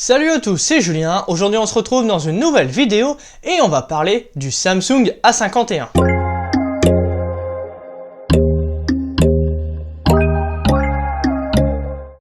Salut à tous, c'est Julien. Aujourd'hui on se retrouve dans une nouvelle vidéo et on va parler du Samsung A51.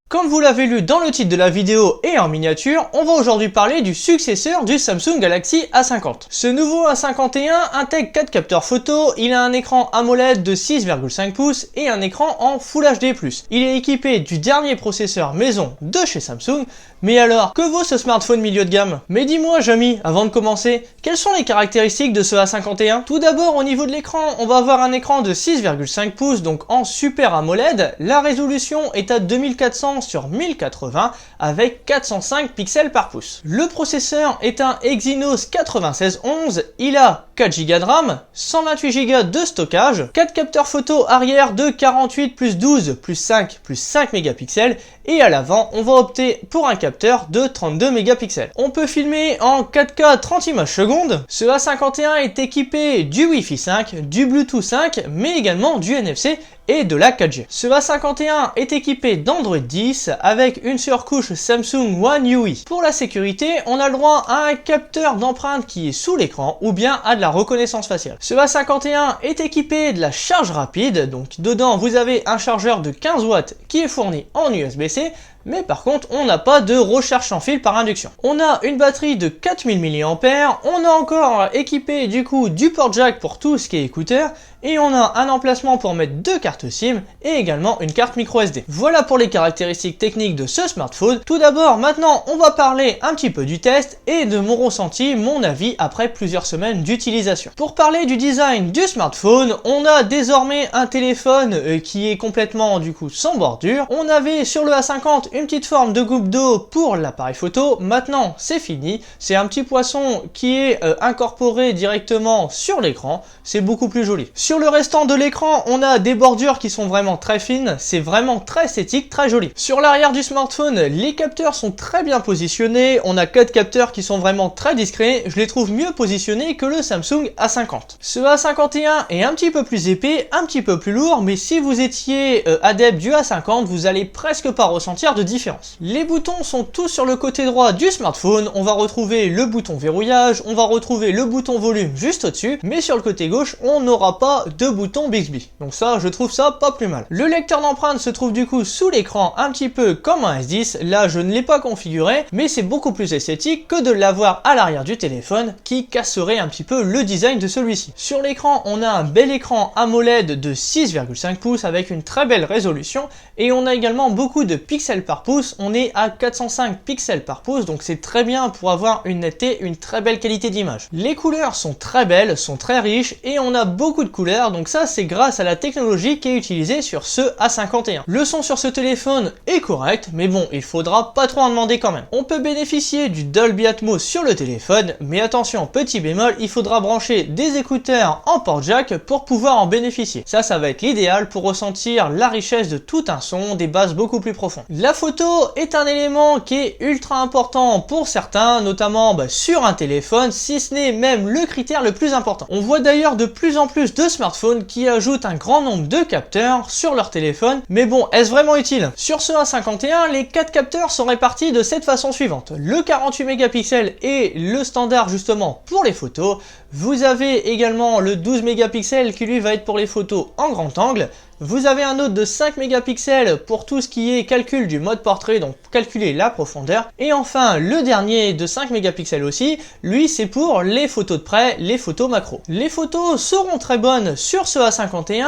Comme vous l'avez lu dans le titre de la vidéo et en miniature, on va aujourd'hui parler du successeur du Samsung Galaxy A50. Ce nouveau A51 intègre 4 capteurs photo, il a un écran AMOLED de 6,5 pouces et un écran en Full HD+. Il est équipé du dernier processeur maison de chez Samsung. Mais alors, que vaut ce smartphone milieu de gamme? Mais dis-moi Jamy, avant de commencer, quelles sont les caractéristiques de ce A51? Tout d'abord, au niveau de l'écran, on va avoir un écran de 6,5 pouces, donc en Super AMOLED. La résolution est à 2400 sur 1080 avec 405 pixels par pouce. Le processeur est un Exynos 9611, il a 4 Go de RAM, 128 Go de stockage, 4 capteurs photo arrière de 48 plus 12 plus 5 plus 5 mégapixels et à l'avant on va opter pour un capteur de 32 mégapixels. On peut filmer en 4K 30 images secondes. Ce A51 est équipé du Wi-Fi 5, du Bluetooth 5 mais également du NFC et de la 4G. Ce A51 est équipé d'Android 10 avec une surcouche Samsung One UI. Pour la sécurité, on a le droit à un capteur d'empreinte qui est sous l'écran ou bien à de la reconnaissance faciale. Ce A51 est équipé de la charge rapide, donc dedans vous avez un chargeur de 15 watts qui est fourni en USB-C, mais par contre on n'a pas de recharge sans fil par induction. On a une batterie de 4000 mAh, on a encore équipé du coup du port jack pour tout ce qui est écouteur, et on a un emplacement pour mettre 2 cartes SIM et également une carte micro SD. Voilà pour les caractéristiques techniques de ce smartphone. Tout d'abord, maintenant on va parler un petit peu du test et de mon ressenti, mon avis après plusieurs semaines d'utilisation. Pour parler du design du smartphone, on a désormais un téléphone qui est complètement du coup sans bordure. On avait sur le A50 une petite forme de goutte d'eau pour l'appareil photo, maintenant c'est fini, c'est un petit poisson qui est incorporé directement sur l'écran, c'est beaucoup plus joli. Sur le restant de l'écran, on a des bordures qui sont vraiment très fines, c'est vraiment très esthétique, très joli. Sur l'arrière du smartphone, les capteurs sont très bien positionnés, on a 4 capteurs qui sont vraiment très discrets, je les trouve mieux positionnés que le Samsung A50. Ce A51 est un petit peu plus épais, un petit peu plus lourd, mais si vous étiez adepte du A50, vous allez presque pas ressentir de différence. Les boutons sont tous sur le côté droit du smartphone, on va retrouver le bouton verrouillage, on va retrouver le bouton volume juste au-dessus, mais sur le côté gauche, on n'aura pas de bouton Bixby. Donc ça, je trouve ça pas plus mal. Le lecteur d'empreintes se trouve du coup sous l'écran un petit peu comme un S10, là je ne l'ai pas configuré, mais c'est beaucoup plus esthétique que de l'avoir à l'arrière du téléphone qui casserait un petit peu le design de celui-ci. Sur l'écran, on a un bel écran AMOLED de 6,5 pouces avec une très belle résolution et on a également beaucoup de pixels par pouce, on est à 405 pixels par pouce, donc c'est très bien pour avoir une netteté, une très belle qualité d'image. Les couleurs sont très belles, sont très riches et on a beaucoup de couleurs, donc ça c'est grâce à la technologie qui est utilisée sur ce A51. Le son sur ce téléphone est correct, mais bon, il faudra pas trop en demander quand même. On peut bénéficier du Dolby Atmos sur le téléphone, mais attention, petit bémol, il faudra brancher des écouteurs en port jack pour pouvoir en bénéficier. Ça va être l'idéal pour ressentir la richesse de tout un son, des basses beaucoup plus profondes. La photo est un élément qui est ultra important pour certains, notamment sur un téléphone, si ce n'est même le critère le plus important. On voit d'ailleurs de plus en plus de smartphones qui ajoutent un grand nombre de capteurs sur leur téléphone, mais bon, est-ce vraiment utile? Sur ce A51, les 4 capteurs sont répartis de cette façon suivante. Le 48 mégapixels est le standard justement pour les photos. Vous avez également le 12 mégapixels qui lui va être pour les photos en grand angle. Vous avez un autre de 5 mégapixels pour tout ce qui est calcul du mode portrait, donc calculer la profondeur. Et enfin, le dernier de 5 mégapixels aussi, lui c'est pour les photos de près, les photos macro. Les photos seront très bonnes sur ce A51.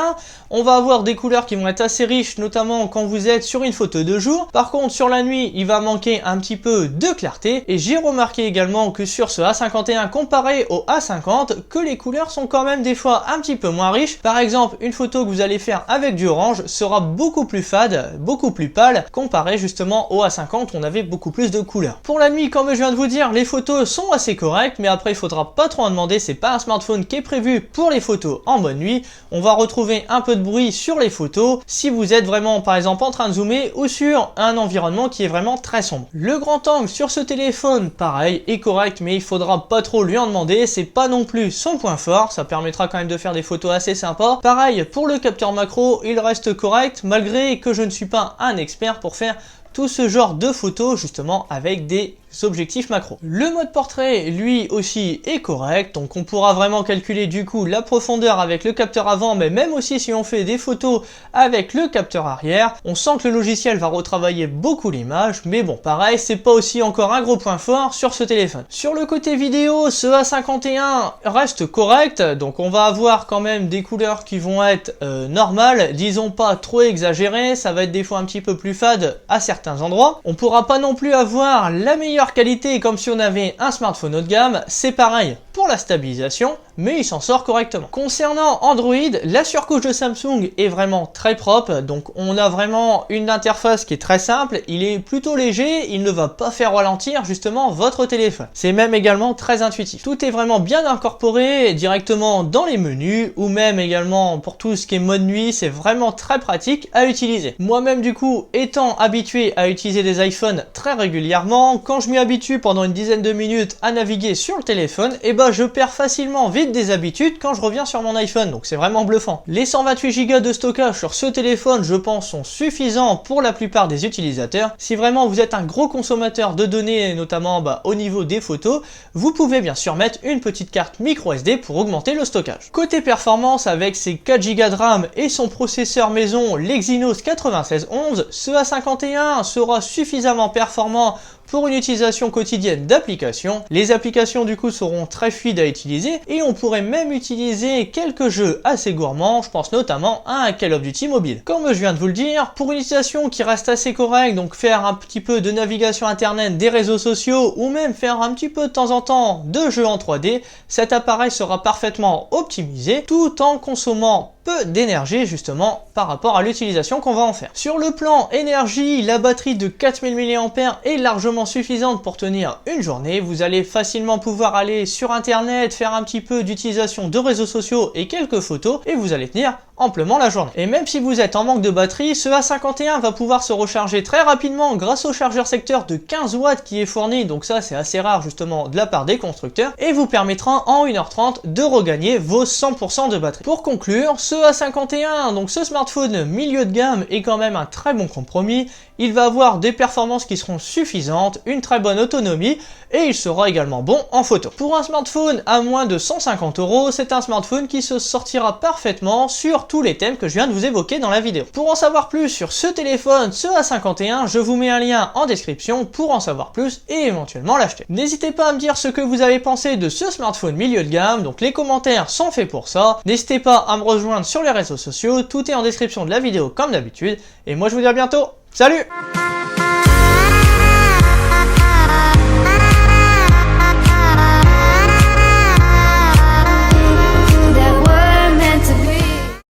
On va avoir des couleurs qui vont être assez riches, notamment quand vous êtes sur une photo de jour. Par contre, sur la nuit, il va manquer un petit peu de clarté. Et j'ai remarqué également que sur ce A51 comparé au A50, que les couleurs sont quand même des fois un petit peu moins riches. Par exemple, une photo que vous allez faire avec du orange sera beaucoup plus fade, beaucoup plus pâle, comparé justement au A50 où on avait beaucoup plus de couleurs. Pour la nuit, comme je viens de vous dire, les photos sont assez correctes, mais après il faudra pas trop en demander, c'est pas un smartphone qui est prévu pour les photos en bonne nuit. On va retrouver un peu de bruit sur les photos si vous êtes vraiment par exemple en train de zoomer ou sur un environnement qui est vraiment très sombre. Le grand angle sur ce téléphone, pareil, est correct, mais il faudra pas trop lui en demander, c'est pas non plus son point fort, ça permettra quand même de faire des photos assez sympas. Pareil pour le capteur macro, il reste correct malgré que je ne suis pas un expert pour faire tout ce genre de photos justement avec des objectifs macro. Le mode portrait, lui aussi, est correct, donc on pourra vraiment calculer du coup la profondeur avec le capteur avant, mais même aussi si on fait des photos avec le capteur arrière, on sent que le logiciel va retravailler beaucoup l'image, mais bon, pareil, c'est pas aussi encore un gros point fort sur ce téléphone. Sur le côté vidéo, ce A51 reste correct, donc on va avoir quand même des couleurs qui vont être normales, disons pas trop exagérées, ça va être des fois un petit peu plus fade à certains endroits. On pourra pas non plus avoir la meilleure qualité comme si on avait un smartphone haut de gamme, c'est pareil pour la stabilisation, mais il s'en sort correctement. Concernant Android, la surcouche de Samsung est vraiment très propre, donc on a vraiment une interface qui est très simple, il est plutôt léger, il ne va pas faire ralentir justement votre téléphone. C'est même également très intuitif. Tout est vraiment bien incorporé directement dans les menus, ou même également pour tout ce qui est mode nuit, c'est vraiment très pratique à utiliser. Moi-même du coup, étant habitué à utiliser des iPhones très régulièrement, quand je m'y habitue pendant une dizaine de minutes à naviguer sur le téléphone, et je perds facilement vite des habitudes quand je reviens sur mon iPhone, donc c'est vraiment bluffant. Les 128 Go de stockage sur ce téléphone, je pense, sont suffisants pour la plupart des utilisateurs. Si vraiment vous êtes un gros consommateur de données, notamment au niveau des photos, vous pouvez bien sûr mettre une petite carte micro SD pour augmenter le stockage. Côté performance, avec ses 4 Go de RAM et son processeur maison, l'Exynos 9611, ce A51 sera suffisamment performant pour une utilisation quotidienne d'applications. Les applications du coup seront très fluides à utiliser et on pourrait même utiliser quelques jeux assez gourmands, je pense notamment à un Call of Duty mobile. Comme je viens de vous le dire, pour une utilisation qui reste assez correcte, donc faire un petit peu de navigation internet, des réseaux sociaux ou même faire un petit peu de temps en temps de jeux en 3D, cet appareil sera parfaitement optimisé tout en consommant peu d'énergie justement par rapport à l'utilisation qu'on va en faire. Sur le plan énergie, la batterie de 4000 mAh est largement suffisante pour tenir une journée. Vous allez facilement pouvoir aller sur internet, faire un petit peu d'utilisation de réseaux sociaux et quelques photos et vous allez tenir amplement la journée. Et même si vous êtes en manque de batterie, ce A51 va pouvoir se recharger très rapidement grâce au chargeur secteur de 15 watts qui est fourni, donc ça c'est assez rare justement de la part des constructeurs, et vous permettra en 1h30 de regagner vos 100% de batterie. Pour conclure, ce A51, donc ce smartphone milieu de gamme, est quand même un très bon compromis. Il va avoir des performances qui seront suffisantes, une très bonne autonomie et il sera également bon en photo. Pour un smartphone à moins de 150 €, c'est un smartphone qui se sortira parfaitement sur tous les thèmes que je viens de vous évoquer dans la vidéo. Pour en savoir plus sur ce téléphone, ce A51, je vous mets un lien en description pour en savoir plus et éventuellement l'acheter. N'hésitez pas à me dire ce que vous avez pensé de ce smartphone milieu de gamme, donc les commentaires sont faits pour ça. N'hésitez pas à me rejoindre sur les réseaux sociaux, tout est en description de la vidéo comme d'habitude, et moi je vous dis à bientôt. Salut!